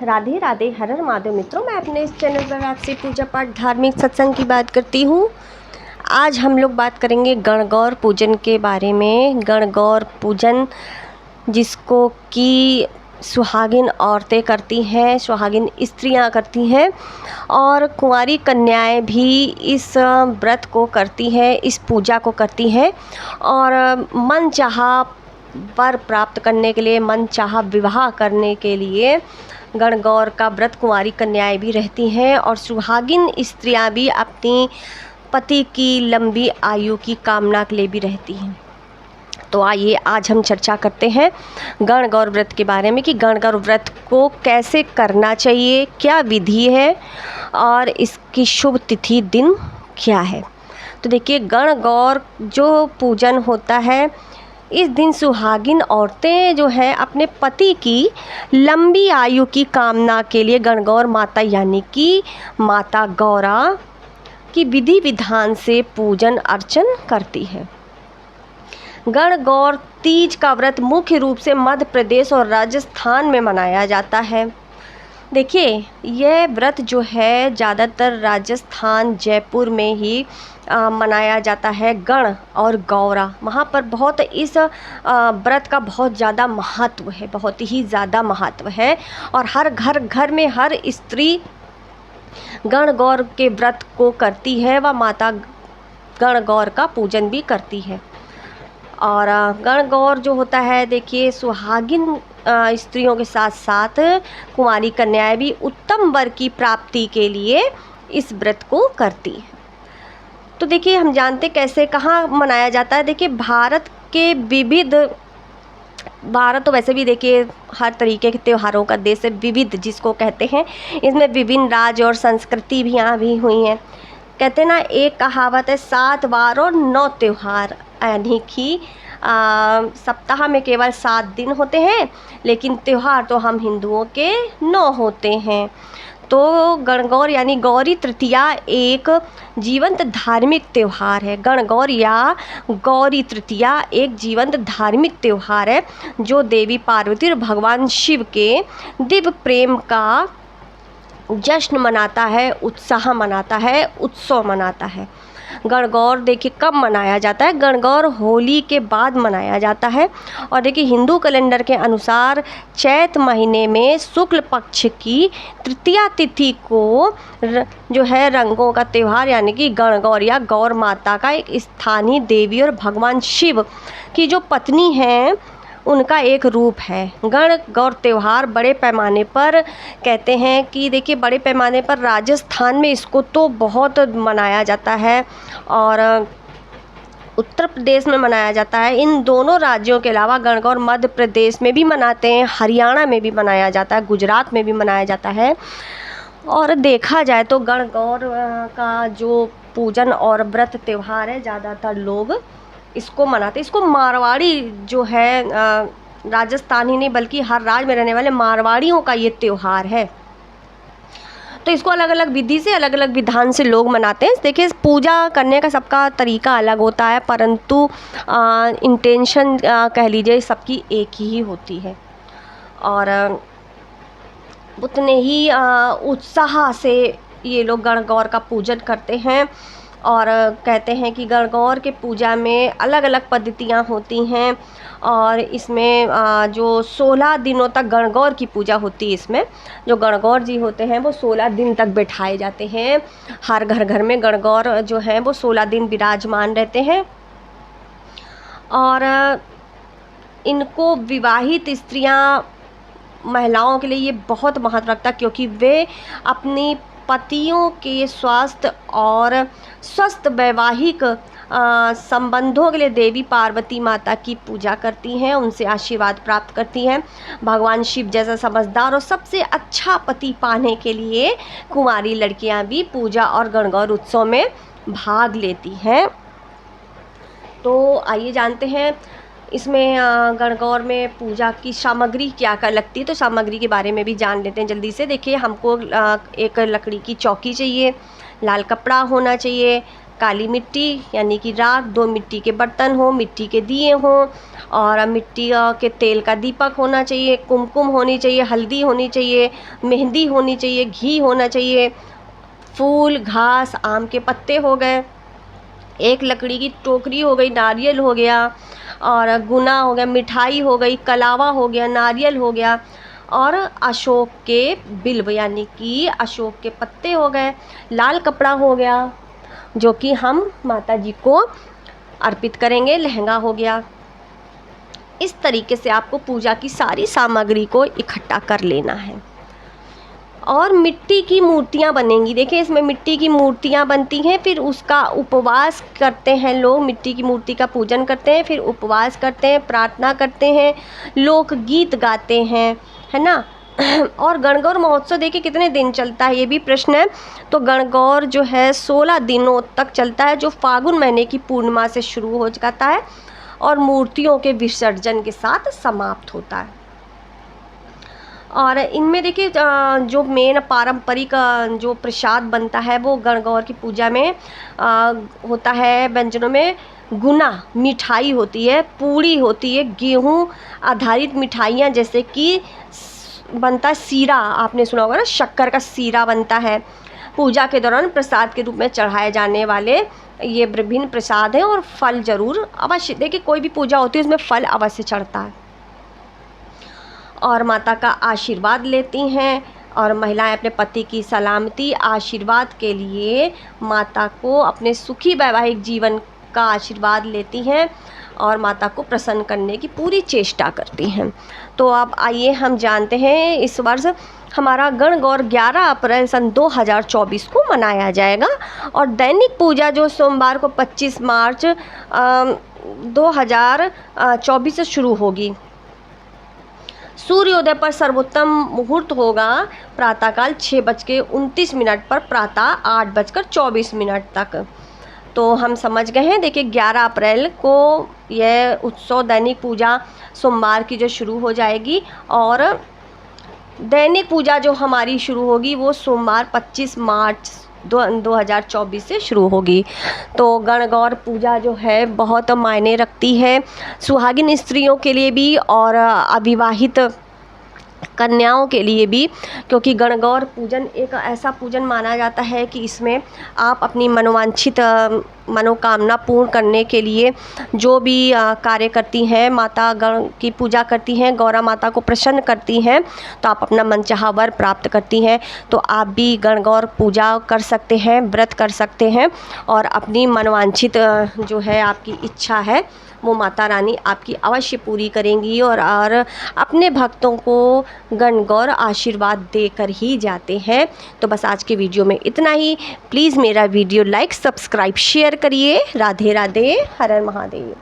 राधे राधे, हर हर महादेव। मित्रों, मैं अपने इस चैनल पर आपसे पूजा पाठ धार्मिक सत्संग की बात करती हूँ। आज हम लोग बात करेंगे गणगौर पूजन के बारे में। गणगौर पूजन जिसको कि सुहागिन औरतें करती हैं, सुहागिन स्त्रियां करती हैं और कुंवारी कन्याएं भी इस व्रत को करती हैं, इस पूजा को करती हैं और मन चाहा वर प्राप्त करने के लिए, मन चाहा विवाह करने के लिए गणगौर का व्रत कुंवारी कन्याएं भी रहती हैं और सुहागिन स्त्रियां भी अपनी पति की लंबी आयु की कामना के लिए भी रहती हैं। तो आइए आज हम चर्चा करते हैं गणगौर व्रत के बारे में कि गणगौर व्रत को कैसे करना चाहिए, क्या विधि है और इसकी शुभ तिथि दिन क्या है। तो देखिए, गणगौर जो पूजन होता है, इस दिन सुहागिन औरतें जो है अपने पति की लंबी आयु की कामना के लिए गणगौर माता यानी कि माता गौरा की विधि विधान से पूजन अर्चन करती है। गणगौर तीज का व्रत मुख्य रूप से मध्य प्रदेश और राजस्थान में मनाया जाता है। देखिए, यह व्रत जो है ज़्यादातर राजस्थान, जयपुर में ही मनाया जाता है। गण और गौरा, वहाँ पर बहुत इस व्रत का बहुत ज़्यादा महत्व है, बहुत ही ज़्यादा महत्व है और हर घर में हर स्त्री गणगौर के व्रत को करती है व माता गणगौर का पूजन भी करती है। और गणगौर जो होता है, देखिए, सुहागिन स्त्रियों के साथ साथ कुंवारी कन्याएं भी उत्तम वर की प्राप्ति के लिए इस व्रत को करती है। तो देखिए, हम जानते कैसे कहाँ मनाया जाता है। देखिए, भारत तो वैसे भी देखिए हर तरीके के त्योहारों का देश है, विविध जिसको कहते हैं। इसमें विभिन्न राज्य और संस्कृति भी यहाँ भी हुई हैं। कहते हैं ना, एक कहावत है, 7 वार और 9 त्योहार, यानी कि सप्ताह में केवल 7 दिन होते हैं लेकिन त्यौहार तो हम हिंदुओं के 9 होते हैं। तो गणगौर यानी गौरी तृतीया एक जीवंत धार्मिक त्यौहार है। गणगौर या गौरी तृतीया एक जीवंत धार्मिक त्यौहार है जो देवी पार्वती और भगवान शिव के दिव्य प्रेम का जश्न मनाता है, उत्साह मनाता है, उत्सव मनाता है। गणगौर देखिए कब मनाया जाता है? गणगौर होली के बाद मनाया जाता है और देखिए हिंदू कैलेंडर के अनुसार चैत महीने में शुक्ल पक्ष की तृतीया तिथि को जो है रंगों का त्यौहार यानी कि गणगौर या गौर माता का एक स्थानीय देवी और भगवान शिव की जो पत्नी हैं उनका एक रूप है। गणगौर त्यौहार बड़े पैमाने पर कहते हैं कि देखिए बड़े पैमाने पर राजस्थान में इसको तो बहुत मनाया जाता है और उत्तर प्रदेश में मनाया जाता है। इन दोनों राज्यों के अलावा गणगौर मध्य प्रदेश में भी मनाते हैं, हरियाणा में भी मनाया जाता है, गुजरात में भी मनाया जाता है। और देखा जाए तो गणगौर का जो पूजन और व्रत त्यौहार है, ज़्यादातर लोग इसको मनाते हैं। इसको मारवाड़ी जो है, राजस्थान ही नहीं बल्कि हर राज्य में रहने वाले मारवाड़ियों का ये त्यौहार है। तो इसको अलग अलग विधि से, अलग अलग विधान से लोग मनाते हैं। देखिए, पूजा करने का सबका तरीका अलग होता है परंतु इंटेंशन कह लीजिए सबकी एक ही होती है और उतने ही उत्साह से ये लोग गणगौर का पूजन करते हैं। और कहते हैं कि गणगौर के पूजा में अलग अलग पद्धतियाँ होती हैं और इसमें जो 16 दिनों तक गणगौर की पूजा होती है। इसमें जो गणगौर जी होते हैं वो 16 दिन तक बैठाए जाते हैं। हर घर में गणगौर जो हैं वो 16 दिन विराजमान रहते हैं और इनको विवाहित स्त्रियां, महिलाओं के लिए ये बहुत महत्व रखता है क्योंकि वे अपनी पतियों के स्वास्थ्य और स्वस्थ वैवाहिक संबंधों के लिए देवी पार्वती माता की पूजा करती हैं, उनसे आशीर्वाद प्राप्त करती हैं। भगवान शिव जैसा समझदार और सबसे अच्छा पति पाने के लिए कुंवारी लड़कियां भी पूजा और गणगौर उत्सव में भाग लेती हैं। तो आइए जानते हैं इसमें गणगौर में पूजा की सामग्री क्या क्या लगती है। तो सामग्री के बारे में भी जान लेते हैं जल्दी से। देखिए, हमको एक लकड़ी की चौकी चाहिए, लाल कपड़ा होना चाहिए, काली मिट्टी यानी कि राख, 2 मिट्टी के बर्तन हो, मिट्टी के दिए हों और मिट्टी के तेल का दीपक होना चाहिए, कुमकुम होनी चाहिए, हल्दी होनी चाहिए, मेहंदी होनी चाहिए, घी होना चाहिए, फूल, घास, आम के पत्ते हो गए, एक लकड़ी की टोकरी हो गई, नारियल हो गया और गुना हो गया, मिठाई हो गई, कलावा हो गया, नारियल हो गया और अशोक के बिल्व यानी कि अशोक के पत्ते हो गए, लाल कपड़ा हो गया जो कि हम माता जी को अर्पित करेंगे, लहंगा हो गया। इस तरीके से आपको पूजा की सारी सामग्री को इकट्ठा कर लेना है। और मिट्टी की मूर्तियाँ बनेंगी। देखिए इसमें मिट्टी की मूर्तियाँ बनती हैं, फिर उसका उपवास करते हैं लोग, मिट्टी की मूर्ति का पूजन करते हैं, फिर उपवास करते हैं, प्रार्थना करते हैं, लोकगीत गाते हैं, है ना। और गणगौर महोत्सव देखिए कितने दिन चलता है, ये भी प्रश्न है। तो गणगौर जो है 16 दिनों तक चलता है, जो फागुन महीने की पूर्णिमा से शुरू हो जाता है और मूर्तियों के विसर्जन के साथ समाप्त होता है। और इनमें देखिए जो मेन पारंपरिक जो प्रसाद बनता है वो गणगौर की पूजा में होता है। व्यंजनों में गुना मिठाई होती है, पूड़ी होती है, गेहूं आधारित मिठाइयाँ जैसे कि बनता है सीरा, आपने सुना होगा ना, शक्कर का सीरा बनता है। पूजा के दौरान प्रसाद के रूप में चढ़ाए जाने वाले ये विभिन्न प्रसाद हैं और फल जरूर अवश्य, देखिए कोई भी पूजा होती है उसमें फल अवश्य चढ़ता है। और माता का आशीर्वाद लेती हैं और महिलाएं अपने पति की सलामती आशीर्वाद के लिए माता को अपने सुखी वैवाहिक जीवन का आशीर्वाद लेती हैं और माता को प्रसन्न करने की पूरी चेष्टा करती हैं। तो अब आइए हम जानते हैं, इस वर्ष हमारा गणगौर 11 अप्रैल सन 2024 को मनाया जाएगा और दैनिक पूजा जो सोमवार को 25 मार्च 2024 से शुरू होगी। सूर्योदय पर सर्वोत्तम मुहूर्त होगा प्रातःकाल 6:29 पर प्रातः 8:24 तक। तो हम समझ गए हैं। देखिए 11 अप्रैल को यह उत्सव दैनिक पूजा सोमवार की जो शुरू हो जाएगी और दैनिक पूजा जो हमारी शुरू होगी वो सोमवार 25 मार्च 2024 से शुरू होगी। तो गणगौर पूजा जो है बहुत मायने रखती है सुहागिन स्त्रियों के लिए भी और अविवाहित कन्याओं के लिए भी, क्योंकि गणगौर पूजन एक ऐसा पूजन माना जाता है कि इसमें आप अपनी मनोवांछित मनोकामना पूर्ण करने के लिए जो भी कार्य करती हैं, माता गण की पूजा करती हैं, गौरा माता को प्रसन्न करती हैं, तो आप अपना मनचाहा वर प्राप्त करती हैं। तो आप भी गणगौर पूजा कर सकते हैं, व्रत कर सकते हैं और अपनी मनोवांछित जो है आपकी इच्छा है वो माता रानी आपकी अवश्य पूरी करेंगी और अपने भक्तों को गणगौर आशीर्वाद देकर ही जाते हैं। तो बस आज के वीडियो में इतना ही। प्लीज़ मेरा वीडियो लाइक, सब्सक्राइब, शेयर करिए। राधे राधे, हर हर महादेव।